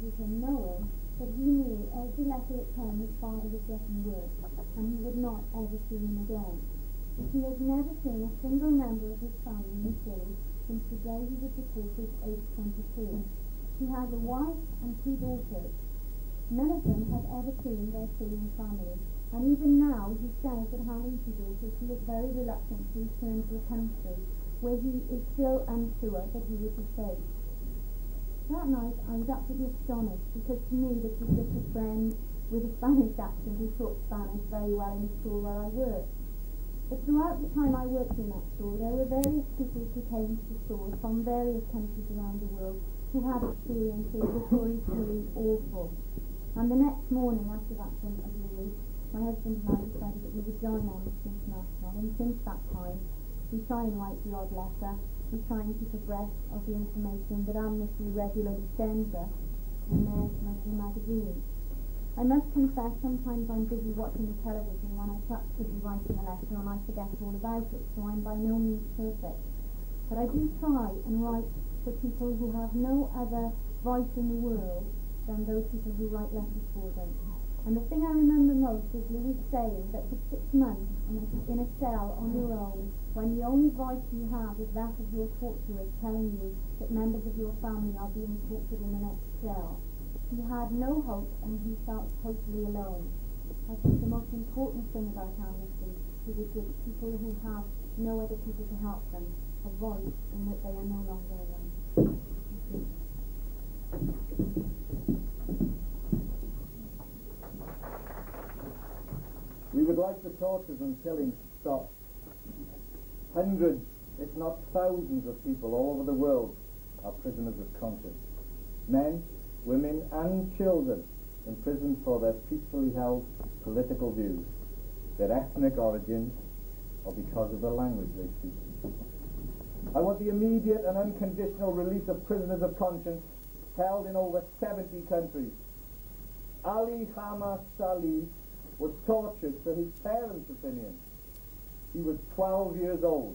with him, knowing that he knew every letter that came his father was getting worse, and he would not ever see him again. He has never seen a single member of his family in Chile since the day he was deported, aged 24. He has a wife and 2 daughters. None of them have ever seen their Chilean family, and even now he says that having 2 daughters, he is very reluctant to return to a country where he is still unsure that he would be safe. That night I was absolutely astonished, because to me this was just a friend with a Spanish accent who taught Spanish very well in the school where I worked. But throughout the time I worked in that school, there were various people who came to the school from various countries around the world who had experiences that were equally awful. And the next morning after that interview, my husband and I decided that we would join Amnesty International, and since that time we try and write the odd letter. We try and keep abreast of the information that Amnesty regularly sends us in their monthly magazine. I must confess, sometimes I'm busy watching the television when I perhaps could be writing a letter and I forget all about it, so I'm by no means perfect. But I do try and write for people who have no other voice in the world than those people who write letters for them. And the thing I remember most is Louis saying that for 6 months in a cell on your own, when the only voice you have is that of your torturers telling you that members of your family are being tortured in the next cell, he had no hope and he felt totally alone. I think the most important thing about Amnesty is it gives people who have no other people to help them a voice in that they are no longer alone. Thank you. We would like the tortures and killings stopped. Hundreds, if not thousands of people all over the world are prisoners of conscience. Men, women and children imprisoned for their peacefully held political views, their ethnic origins, or because of the language they speak. I want the immediate and unconditional release of prisoners of conscience held in over 70 countries. Ali Hamad Salih was tortured for his parents' opinions. He was 12 years old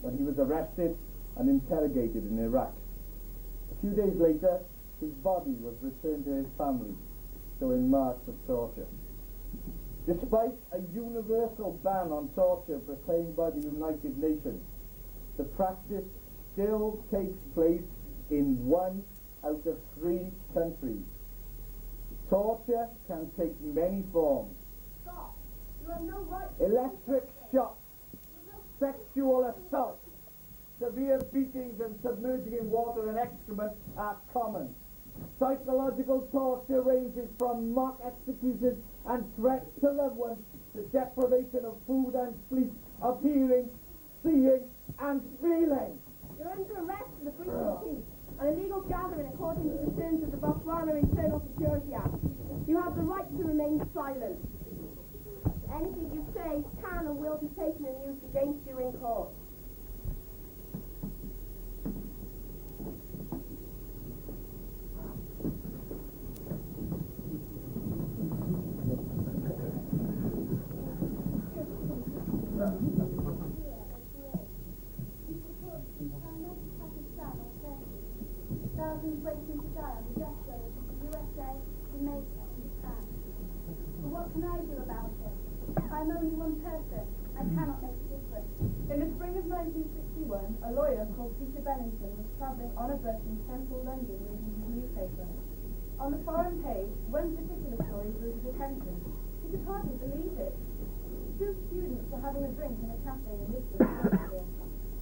when he was arrested and interrogated in Iraq. A few days later, his body was returned to his family, showing marks of torture. Despite a universal ban on torture proclaimed by the United Nations, the practice still takes place in 1 out of 3 countries. Torture can take many forms. Stop! You have no right. Electric shocks, sexual assault, severe beatings and submerging in water and excrement are common. Psychological torture ranges from mock executions and threats to loved ones to deprivation of food and sleep, of hearing, seeing and feeling. You're under arrest for the breach of peace, an illegal gathering according to the terms of the Botswana Internal Security Act. You have the right to remain silent. Anything you say can and will be taken and used against you in court. Thousands waiting to die on the death road in the USA, Jamaica, and Japan. But what can I do about it? I'm only one person. I cannot make a difference. In the spring of 1961, a lawyer called Peter Bennington was travelling on a bus in central London reading his newspaper. On the foreign page, one particular story drew his attention. He could hardly believe it. 2 students were having a drink in a cafe in Lisbon.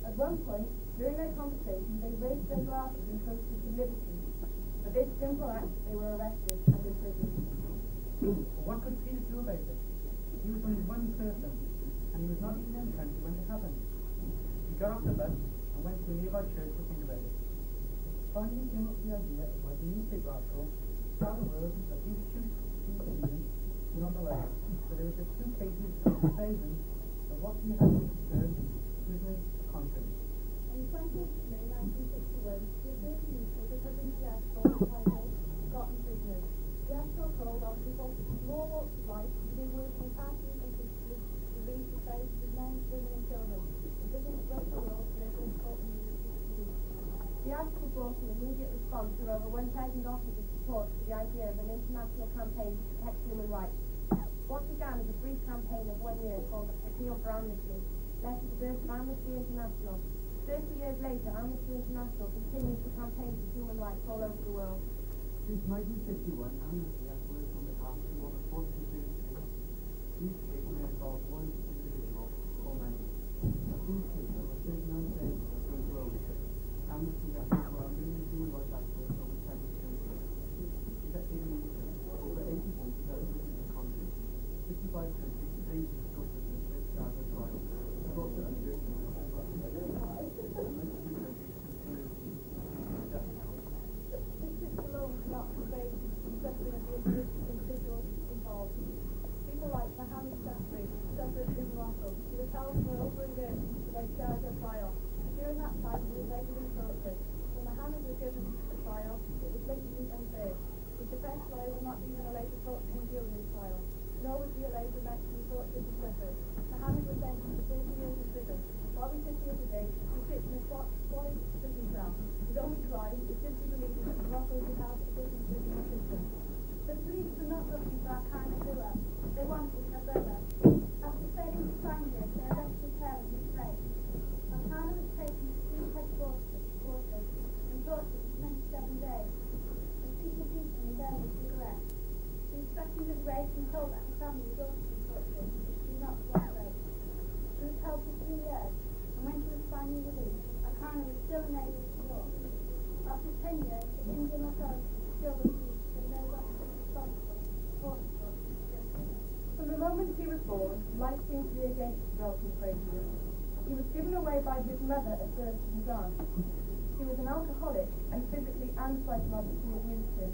At one point, during their conversation, they raised their glasses and toasted to liberty. For this simple act, they were arrested and imprisoned. What could Peter do about it? He was only one person, and he was not even in the country when it happened. He got off the bus and went to a nearby church to think about it. Finally, he came up with the idea of writing a newspaper article to tell the world that these 2 students were not allowed. So there were just 2 cases of thousands of what he had to concern prisoners of conscience. On the 20th of May 1961, the British newspaper published the article entitled Forgotten Prisoners. The article told of people from all walks of life who have been working passionately and peacefully to raise the faces of men, women and children. The British wrote the world for their important news. The article brought an immediate response from over 1,000 officers' support for the idea of an international campaign to protect human rights. What began as a brief campaign of 1 year called Appeal for Amnesty led to the birth of Amnesty International. 30 years later, Amnesty International continues to campaign for human rights all over the world. Since 1951, Amnesty has worked on behalf of more than 40 different states. Each case may involve one individual or many. Of these cases, over 39 cases have been closed. Amnesty has over 1 million human rights activists over 10 countries. Investigating over 80 cases that are written in the country. 55 countries, 80 discussions and 6 charges trial. Also a Turkey. 92 countries continue to death penalty. This alone cannot convey the suffering of the individuals involved. People like Mohammed Safri suffered in Morocco. He was held for over a year to make Sharjah trial. During that time, he was regularly tortured. When Mohammed was given a trial, it was blatantly unfair. His defense lawyer was not even allowed to talk to him during his trial, nor was he allowed to mention the torture he suffered. Mohammed was sentenced to 30 years in prison. While we sit here today, he sits in a squalid prison cell. His only crime is simply believing that Morocco should have a different prison system. The police are not looking for our kind of killer. They want a brother. After failing to find him, they arrested her in his place. Alcana was taken to 3 headquarters and tortured for 27 days. The people beat him and burned his cigarette. He was threatened with rape and told that his family was also tortured. He did not cooperate. He was held for 3 years, and when he was finally released, Alcana was still unable to talk. After 10 years, the Indian authorities still believed that no one was responsible for his torture. From the moment he was born, life seemed to be against his relative craziness. He was given away by his mother at birth to his aunt. He was an alcoholic and physically and psychologically abused him.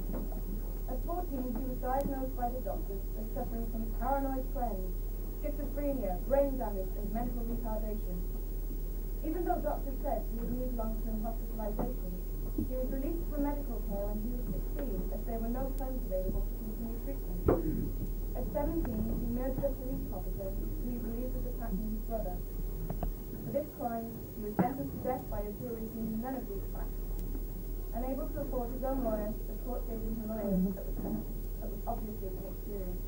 At 14, he was diagnosed by the doctors as suffering from paranoid twins, schizophrenia, brain damage, and mental retardation. Even though doctors said he would need long-term hospitalization, he was released from medical care when he was 16, as there were no funds available to continue treatment. At 17, he murdered a police officer who he believed was attacking his brother. For this crime, he was sentenced to death by a jury who knew none of these facts. Unable to afford his own lawyer, the court gave him a lawyer that was obviously inexperienced.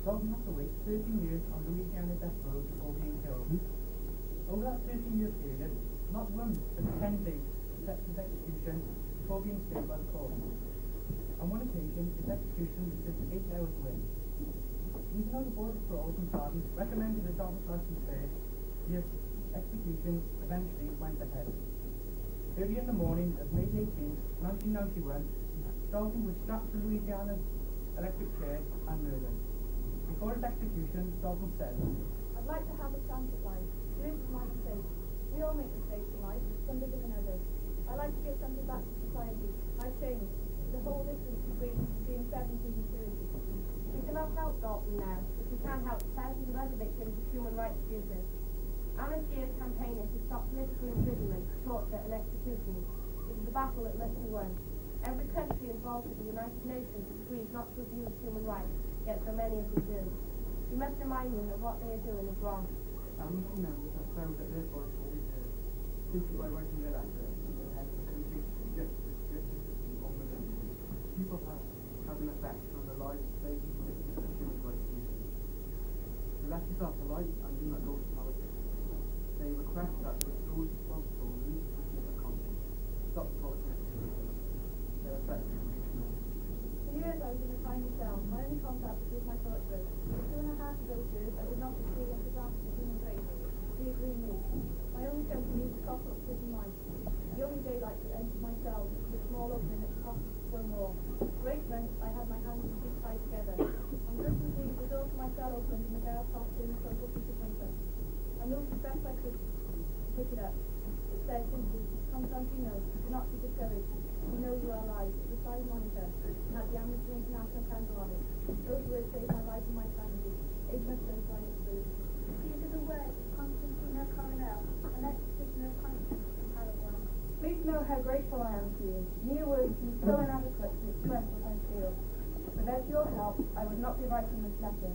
Dalton had to wait 13 years on Louisiana death row before being killed. Over that 13-year period, not one but 10 days set his execution before being stayed by the court. On one occasion, his execution was just 8 hours away. Even though the Board of Paroles and Pardons recommended that Dalton's life be spared, the execution eventually went ahead. Early in the morning of May 18, 1991, Dalton was strapped to Louisiana's electric chair and murdered. Before his execution, Dalton said, I'd like to have a chance at life. Live with my mistakes. We all make mistakes in life, some bigger than others. I'd like to give something back to society. I've changed. The whole difference between being 70 and 30. We cannot help Dalton now, but we can help thousands of other victims of human rights abuses. Amnesty is campaigning to stop political imprisonment, torture and executions. It is a battle that must be won. Every country involved with the United Nations agrees not to abuse human rights, yet so many of them do. We must remind them that what they are doing is wrong. Amnesty members have found that their voice will be heard, simply by writing their letter that has the country justice system on the people have an effect on the lives of thousands of victims of human rights abuses. The letters are polite and do not go to politics. They request that those responsible release prisoners of conscience, stop torture and execution. Their effect is regional. For years I was in a tiny cell. My only contact was with my torturers. For 2.5 of those years I did not experience the grasp of human grace. We agree me. My only company was the cough of prison life. The only daylight that entered my cell was a small opening at the top of the stone wall. Great length, I had my hands and feet tied together. On Christmas Eve, the door to my cell opened and the girl tossed in a crumpled piece of paper. I moved as best I could to pick it up. It said simply, Constantino, do not be discouraged. We know you are alive. It was by Monica, and had the Amnesty International candle on it. Those words saved my life and my sanity. It must have been flying through. These are the words of Constantino Coronel, an ex-prisoner of conscience from Paraguay. Please know how grateful I am to you. Mere words seem so inadequate to express what I feel. Without your help, I would not be writing this letter.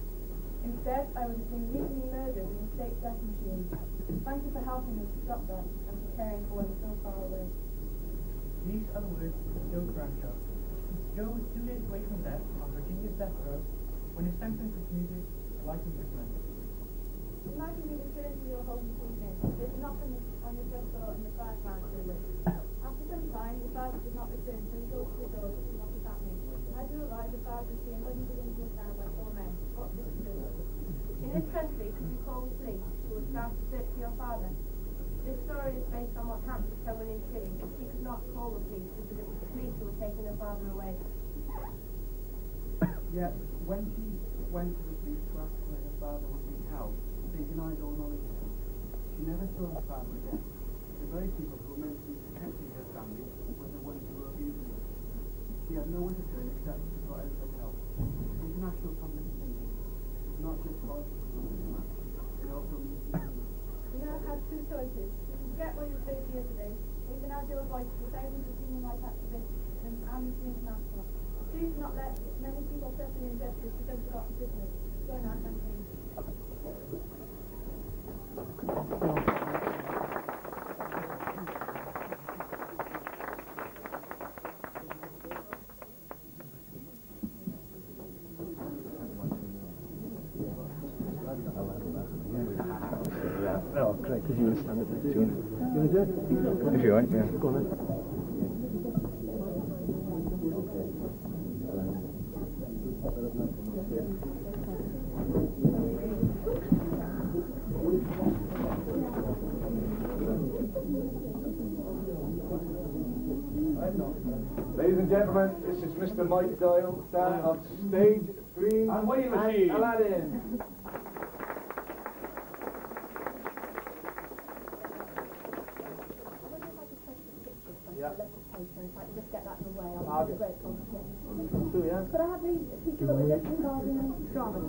Instead, I would have been legally murdered in the state death machine. Thank you for helping me to stop that and to caring for one so far away. These are the words of Joe's grandchild. Joe was 2 days away from death on Virginia's death row when his sentence was commuted to life imprisonment. It's nice of you to fill into your home this evening. There's nothing on your front door in the fireplace to live. After some time, the father did not return, so he goes to the door to see what is happening. As you arrive, the father is being hustled into a town by 4 men. What does he do? In this country, could you call the police who would start to search for your father? This story is based on what happened to someone in Chile. She could not call the police because it was the police who were taking her father away. Yet, when she went to the police to ask where her father was being held, they denied all knowledge of him. She never saw her father again. The very people who were meant to be protecting her family were the ones who were abusing her. She had no one to turn except for outside help. International public opinion is not just politics, it also means humanity. You now have 2 choices. You can forget what you said yesterday, or you can add your voice to thousands of human rights activists and Amnesty International. Please do not let many people suffering injustice become forgotten prisoners. Join our campaign. Oh, great, because you want to stand up there. Do you want to do it? If you want, yeah. Go on then. Ladies and gentlemen, this is Mr. Mike Doyle, star of Stage, Screen, And Weighing Machine. Aladdin. Just get that in the way. I'll be grateful. Yeah. Could I have the people that were just involved in the drama,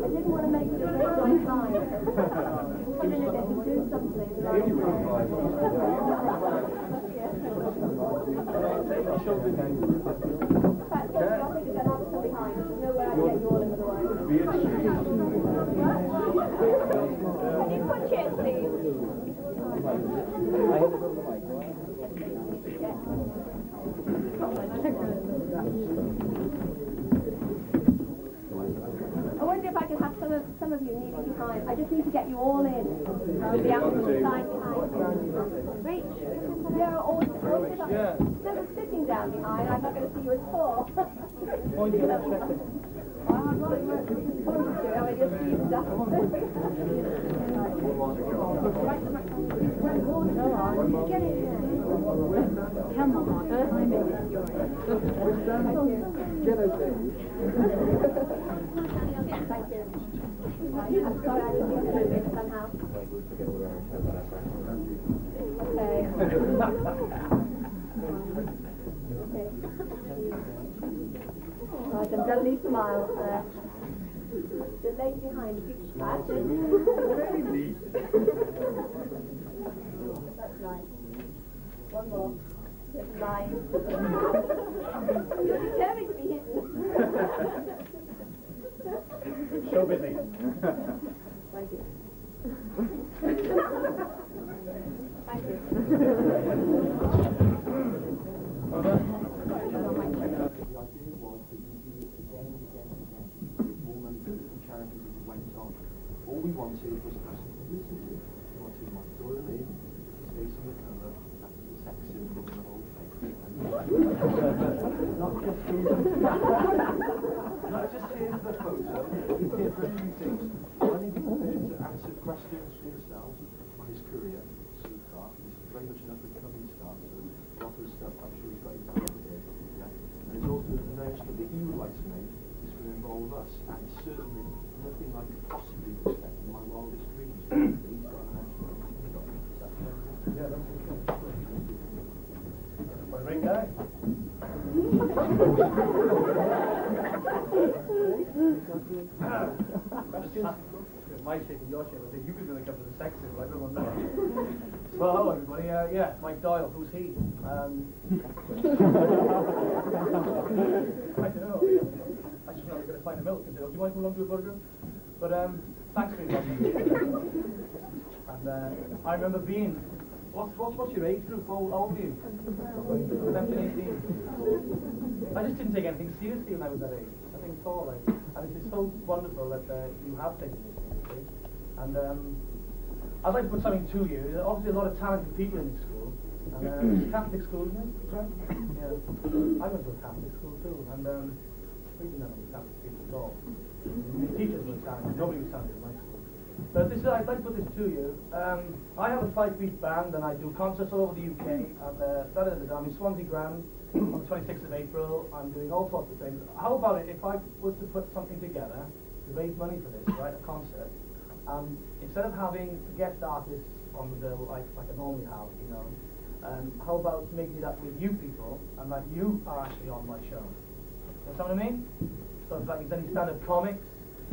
I didn't want to make it a very long time. Come in a bit and do something. Can you put chairs, please? I wonder if I could have some of you kneeling behind. I just need to get you all in. The ambulance side behind. Reach. Yeah, all sit up. Instead of sitting down behind, I'm not going to see you at all. Come on, I'm in your Thank you. I'm sorry I didn't do it somehow. Okay. Right, and don't leave smiles there. The lady behind you. That's it. That's right. One more. Just line. You're determined to be hidden. Show busy. Thank you. Thank you. The idea was that you do it again and again and again. With more money for charities as it went on. All we wanted was to have some publicity. We wanted Mike Doyle in, his face on the cover, that was the sex symbol in the whole thing. Not just here's the photo, it's here for a few things. One, he's prepared to answer questions for yourselves on his career so far. He's very much an up-and-coming star, so a lot of stuff I'm sure he's got in mind here. And there's also an announcement that he would like to make is going to involve us, and certainly nothing I could possibly expect in my wildest dreams. He's got an announcement. Yeah, that's okay. Want to ring guy? Questions? My shape and your shape. I think you could really come to the sex symbol. I don't know. Well, hello everybody. Yeah, Mike Doyle. Who's he? I don't know. I pint of milk and said, oh, do you mind coming along to a burger? But thanks for your And I remember being, what's your age group? How old are you? 17, 18. I just didn't take anything seriously when I was that age. I think at all. Like, and it's just so wonderful that you have taken this seriously. And I'd like to put something to you. There's obviously a lot of talented people in this school. And it's a Catholic school, isn't it? Right? Yeah. I went to a Catholic school too, and we didn't have any Catholic people at all. The teachers were talented. Nobody was talented in my school. But this, I'd like to put this to you. I have a 5-piece band, and I do concerts all over the UK. And I'm in Swansea Grand on the 26th of April. I'm doing all sorts of things. How about it if I was to put something together to raise money for this, right? A concert. Instead of having guest artists on the bill like I normally have, you know, how about making it up with you people, and like you are actually on my show? You know what I mean? So it's like if any stand-up comics,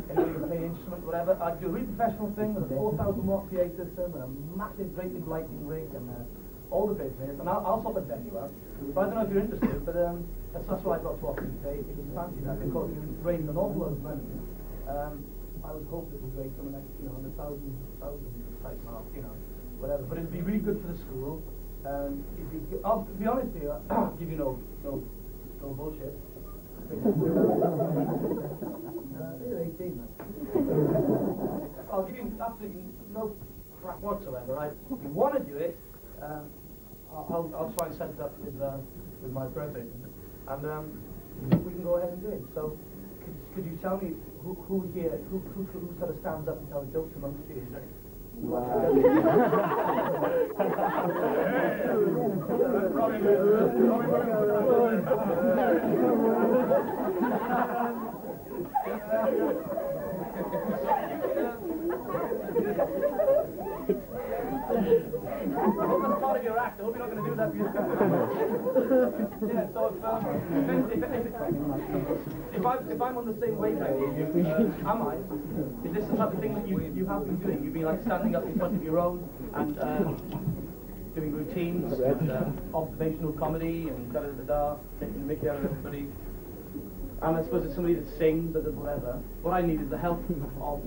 anybody can play an instrument, whatever. I do a really professional thing with a 4,000 watt PA system and a massive rated lighting rig and all the business, and I'll sort of venue out. But I don't know if you're interested, but that's what I've got to offer you today. If you fancy that, of course, you've raised an awful lot of money. I would hope it would raise something like, you know, 100,000 type mark, you know, whatever. But it'd be really good for the school. I'll be honest with you, I'll give you no bullshit. You're 18, man. I'll give you absolutely no crap whatsoever. Right? If you want to do it, I'll try and set it up with my brethren, and we can go ahead and do it. So, could you tell me who here, who sort of stands up and tells jokes amongst you? Wow. I hope that's part of your act. I hope you're not going to do that for yourself. Yeah, so if I'm on the same wavelength as you, am I? Is this the type of thing that you have been doing? You've been like standing up in front of your own and doing routines, and, observational comedy, and da-da-da-da, taking the mickey out of everybody. And I suppose it's somebody that sings or does whatever. What I need is the help of...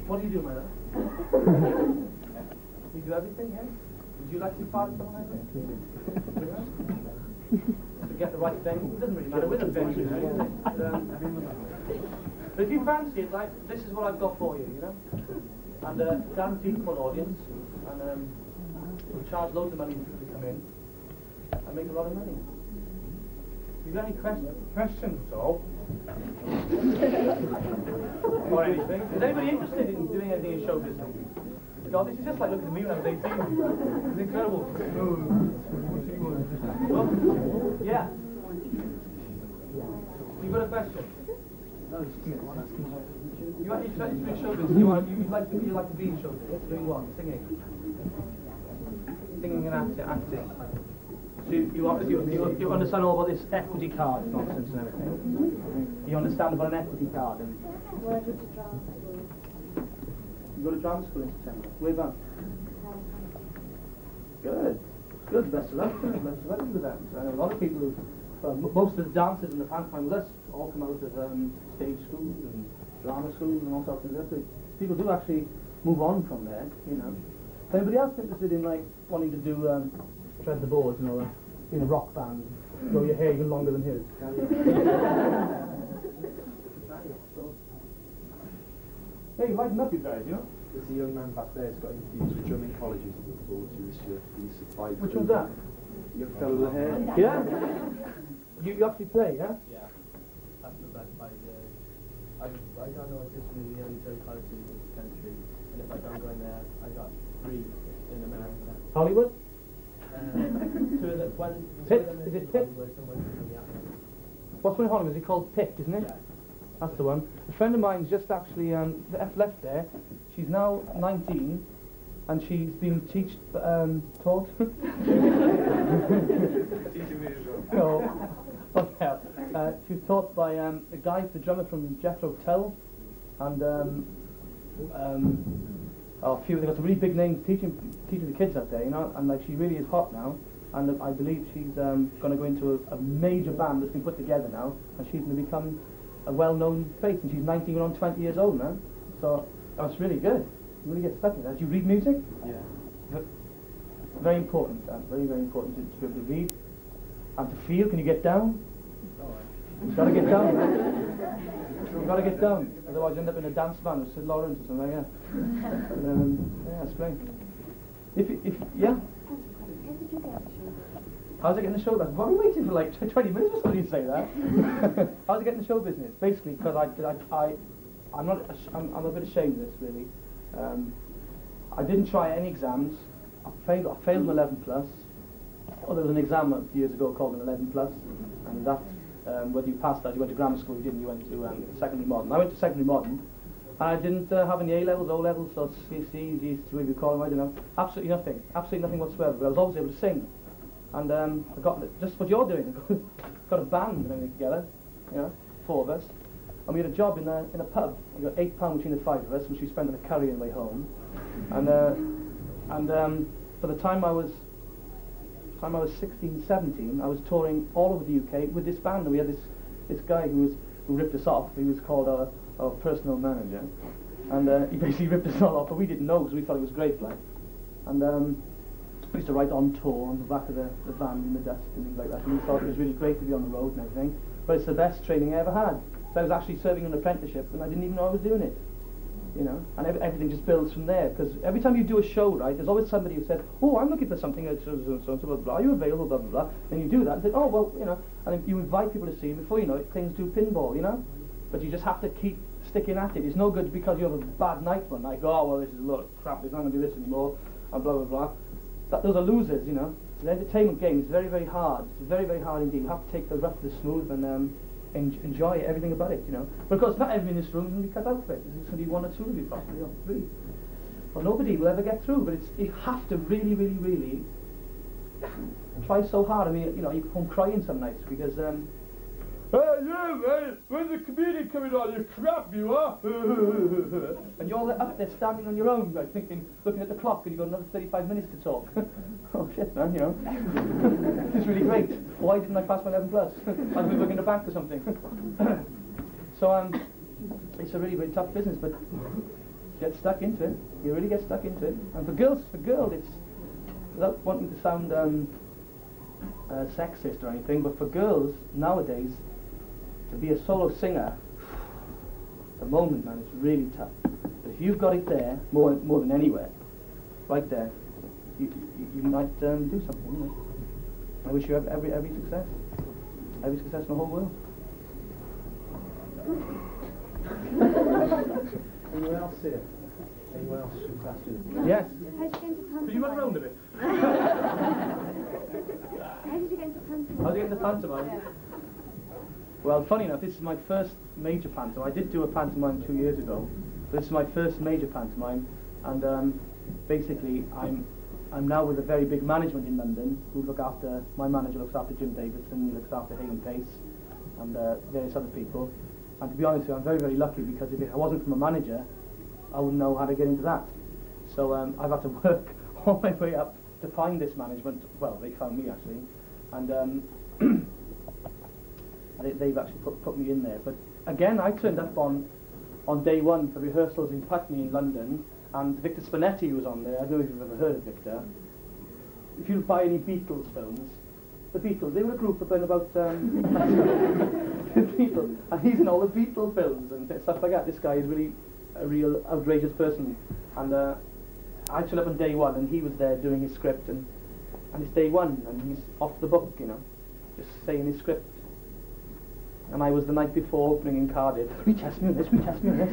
What do you do, my love? You do everything, yeah? Would you like to be part of something like that? To get the right venue? It doesn't really matter with a venue, you know? But if you fancy it, like, this is what I've got for you, you know? And guaranteed full audience, and we'll charge loads of money for people to come in, and make a lot of money. You got any questions at all? Or anything? Is anybody interested in doing anything in show business? God, this is just like looking at me when I was 18. It's incredible. Well, yeah. You got a question? You like to do show business? You like to be in show business? Doing what? Singing? Singing and acting. So you understand all about this equity card nonsense and everything? You understand about an equity card? And Well, I did the drama school. you go to drama school in September. Where about? Good. Good. Best of luck. Best of luck with that. So I know a lot of people who, well, most of the dancers and the pantomime with us all come out of stage schools and drama schools and all sorts of stuff. People do actually move on from there, you know. Is anybody else interested in like wanting to do tread the boards and all that? In a rock band, grow your hair even longer than his. Hey, lighten up, you guys, you know? There's a young man back there who's got interviews with drumming colleges and look forward to this year. He's supplied. Which one's that? Young fellow with the hair. Yeah? You actually play, yeah? Yeah, after about 5 years. I got no audition in the only third college in this country, and if I don't go in there, I got 3 in America. Hollywood? Two of them, one. Pitt? Two of them Is it Pitt? Hollywood, and one in the other. What's one in Hollywood? Is it called Pitt, isn't it? Yeah. That's the one. A friend of mine's just actually left there. She's now 19, and she's been taught. No, what the hell? She was taught by the guy, the drummer from Jethro Tull, and a few. They got some really big names teaching the kids out there, you know. And like she really is hot now. and I believe she's going to go into a major band that's been put together now, and she's going to become a well-known face, and she's 19 or 20 years old now, so that's really good. You really get stuck in that. Do you read music? Yeah. Very important, very, very important to be able to read and to feel. Can you get down? You've got to get down, right? You've got to get down, otherwise you end up in a dance band with Sid Lawrence or something, yeah. Yeah, that's great. Yeah? How's it getting the show business? Well, we're waiting for like 20 minutes before you say that. How's it getting the show business? Basically, because I'm a bit ashamed of this, really. I didn't try any exams. I failed an 11 plus. Oh, there was an exam a few years ago called an 11 plus, and that whether you passed that, you went to grammar school, you didn't, you went to secondary modern. I went to secondary modern, and I didn't have any A levels, O levels, or C's, G's, whatever you call them, I don't know. Absolutely nothing whatsoever. But I was always able to sing, and I got just what you're doing. Got a band and everything together, you know, 4 of us, and we had a job in a pub. We got £8 between the 5 of us, which we spent on a curry on the way home, and by the time I was 16, 17, I was touring all over the UK with this band, and we had this guy who ripped us off. He was called our personal manager, and he basically ripped us all off, but we didn't know because we thought it was great, like. And we used to write on tour on the back of the van in the dust and things like that, and we thought it was really great to be on the road and everything, but it's the best training I ever had. So I was actually serving an apprenticeship, and I didn't even know I was doing it. You know, and everything just builds from there, because every time you do a show, right, there's always somebody who said, oh, I'm looking for something, blah, blah, blah, are you available, blah, blah, blah, then you do that, and say, oh, well, you know, and then you invite people to see you, before you know it, things do pinball, you know, but you just have to keep sticking at it. It's no good because you have a bad night one night, oh, well, this is a lot of crap, I'm not going to do this anymore, and blah, blah, blah. Those are losers, you know. The entertainment game is very, very hard. It's very, very hard indeed. You have to take the rough, the smooth, and enjoy everything about it, you know. But of course, not everyone in this room is going to be cut out for it. There's going to be 1 or 2 of you, possibly, or 3. Well, nobody will ever get through, but you have to really, really, really try so hard. I mean, you know, you come home crying some nights because, hey, you, man, when's the comedian coming on? You crap, you are! And you're up there standing on your own, like, thinking, looking at the clock, and you've got another 35 minutes to talk. Oh shit, man, you know. It's really great. Why didn't I pass my 11 plus? I'd be working in the bank or something. So, it's a really, really tough business, but get stuck into it. You really get stuck into it. And for girls, it's, without wanting to sound sexist or anything, but for girls, nowadays, to be a solo singer, at the moment, man, it's really tough. But if you've got it there, more than anywhere, right there, you might do something, you know. I wish you every success. Every success in the whole world. Anyone else here? Anyone else with questions? Yes. How did you get into pantomime? Could you run around a bit? How did you get into pantomime? How did you get into pantomime? Yeah. Well, funny enough, this is my first major pantomime. I did do a pantomime 2 years ago. This is my first major pantomime, and basically I'm now with a very big management in London who look after, my manager looks after Jim Davidson, he looks after Hayden Pace, and various other people. And to be honest with you, I'm very, very lucky, because if it wasn't from a manager, I wouldn't know how to get into that. So I've had to work all my way up to find this management. Well, they found me actually, and they've actually put me in there. But again, I turned up on day 1 for rehearsals in Putney in London, and Victor Spinetti was on there. I don't know if you've ever heard of Victor. If you buy any Beatles films, the Beatles, they were a group of about the Beatles, and he's in all the Beatles films and stuff like that. This guy is really a real outrageous person, and I turned up on day 1, and he was there doing his script, and it's day 1, and he's off the book, you know, just saying his script. And I was the night before opening in Cardiff. Retest me on this, retest me on this.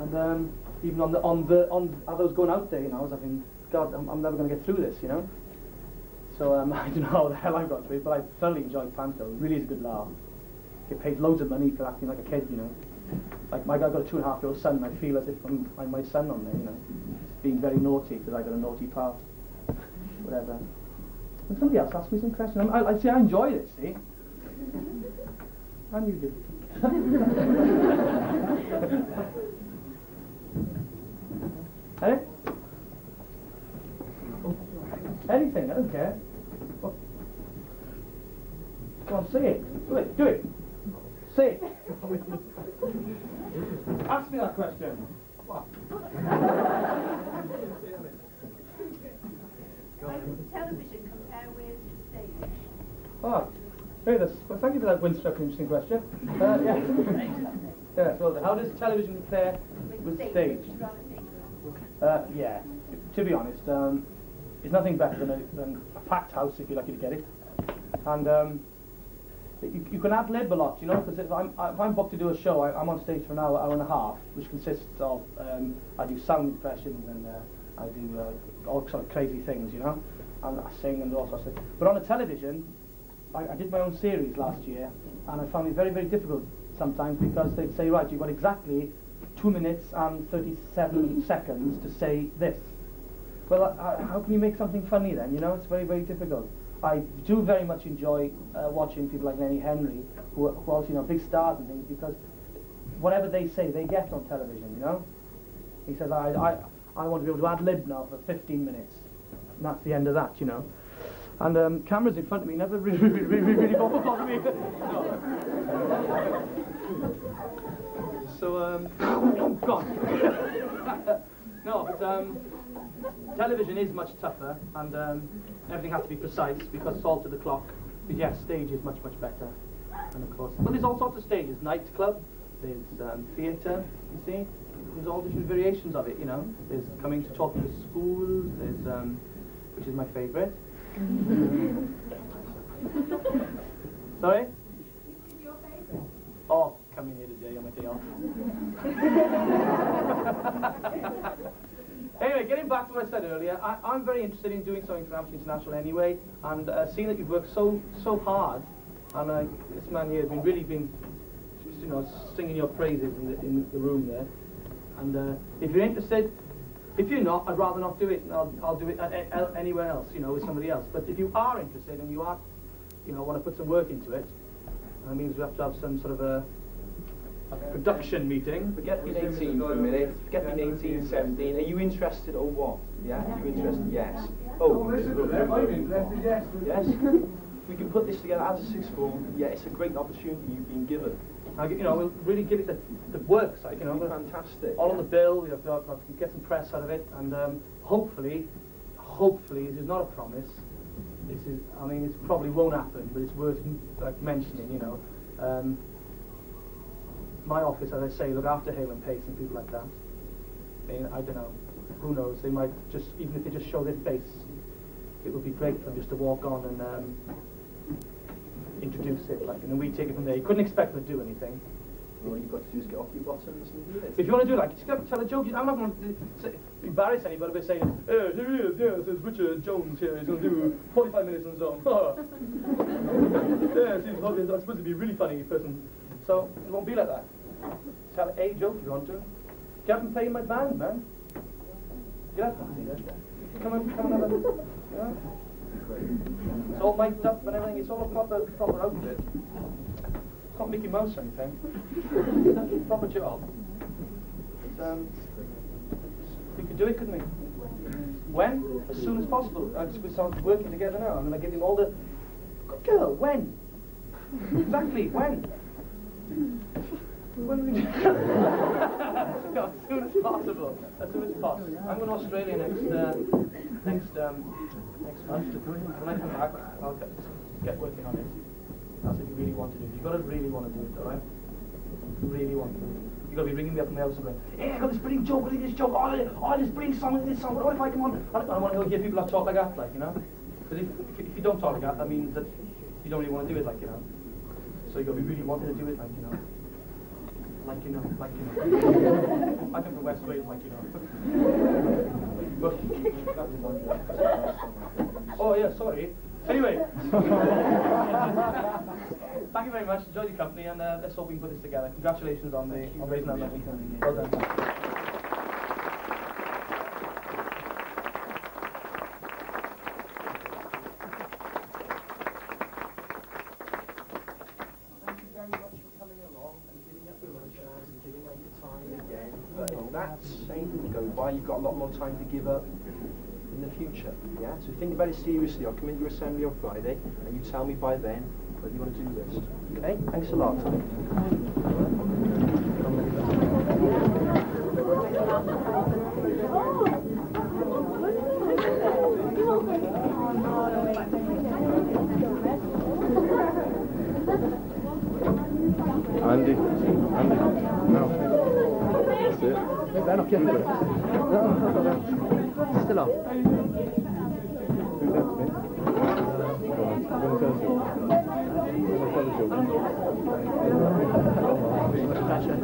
And even as I was going out there, you know, I was thinking, God, I'm never going to get through this, you know. So I don't know how the hell I got through it, but I thoroughly enjoyed panto. It really is a good laugh. Get paid loads of money for acting like a kid, you know. Like I've got a 2.5-year-old son, and I feel as if I'm my son on there, you know, being very naughty because I got a naughty part. Whatever. And somebody else asked me some questions. I see, I enjoy this, see. And you do. Hey? Anything, I don't care. Go on, say it. Do it. Do it. Say it. Ask me that question. What? How does television compare with stage? Ah, hey, well, thank you for that windstruck interesting question. Yes, well, how does television compare with stage? Yeah, to be honest, it's nothing better than a packed house if you're lucky to get it. And you can ad-lib a lot, you know, because if I'm booked to do a show, I'm on stage for an hour and a half, which consists of, I do sound impressions and I do all sort of crazy things, you know, and I sing and all sorts of things. But on a television, I did my own series last year, and I found it very, very difficult sometimes because they'd say, right, you've got exactly 2 minutes and 37 seconds to say this. Well, how can you make something funny then, you know? It's very, very difficult. I do very much enjoy watching people like Lenny Henry, who are also, you know, big stars and things, because whatever they say, they get on television, you know? He says, I want to be able to ad-lib now for 15 minutes. And that's the end of that, you know? And cameras in front of me never really bother me. No. So, gone. No, but television is much tougher, and everything has to be precise because it's all to the clock. But yes, stage is much, much better. And of course, well, there's all sorts of stages. Nightclub, there's theatre, you see. There's all different variations of it, you know. There's coming to talk to schools, there's, which is my favourite. Sorry? Your favourite? Oh, coming here today on my day off. Anyway, getting back to what I said earlier, I'm very interested in doing something for Amnesty International anyway, and seeing that you've worked so hard, and this man here has really been, you know, singing your praises in the room there. And if you're interested, if you're not, I'd rather not do it, and I'll do it anywhere else, you know, with somebody else. But if you are interested and you are, you know, want to put some work into it, that means we have to have some sort of a production meeting. Forget being 18 for a minute. Forget being 18, 17. Are you interested or what? Yeah? Are you interested? Yes. Oh, I'm interested, yes. Yes? We can put this together as a sixth form. Yeah, it's a great opportunity you've been given. You know, we'll really give it the work side, you know. Fantastic. All on the bill, we have to get some press out of it, and hopefully, this is not a promise. This is, I mean, it probably won't happen, but it's worth like mentioning, you know. My office, as I say, look after Hale and Pace and people like that. I mean, I don't know, who knows, they might just, even if they just show their face, it would be great for them just to walk on and introduce it, like, and then we take it from there. You couldn't expect them to do anything. All you've got to do is get off your bottoms and do it. If you want to do, like, just tell a joke, I'm not going to embarrass anybody by saying, here he is, yeah, this is Richard Jones here, he's going to do 45 minutes on his own. Yeah, he's supposed to be a really funny person. So, it won't be like that. Tell a joke if you want to. Get up and play in my band, man. Get up and see that. Come and have a, you know? It's all mic'd up and everything, it's all a proper outfit. It's not Mickey Mouse or anything. Proper job. But, we could do it, couldn't we? When? As soon as possible. We start working together now. I'm going to give him all the... Good girl, when? Exactly, when? When we... No, as soon as possible. As soon as possible. I'm going to Australia next month. When I come back, I'll get working on it. That's if you really want to do it. You've got to really want to do it, alright? Really want to. You've got to be ringing me up in the house and going, hey, I got this brilliant joke, this joke, oh, this brilliant song, this song, what if I come on? I want to hear people that talk like that, like, you know? Because if you don't talk like that, that means that you don't really want to do it, like, you know? So you've got to be really wanting to do it, like, you know? Like, you know, like, you know. I come from West Wales, like, you know. Oh, yeah, sorry. Anyway. Thank you very much. Enjoy your company, and let's hope we can put this together. Congratulations on raising that money. Well done. Thank you very much for coming along and giving up your lunch hours and giving up your time again. But that's saying to go by, you've got a lot more time to give up in the future. Yeah? So think about it seriously. I'll come into your assembly on Friday and you tell me by then but you want to do this. Okay? Thanks a lot. Andy. No. That's it. Better not keep it. Still on. Who's that, Smith?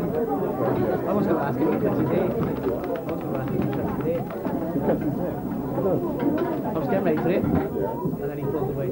I was going to ask him to cut his hair. I was getting ready for it, and then he pulled away.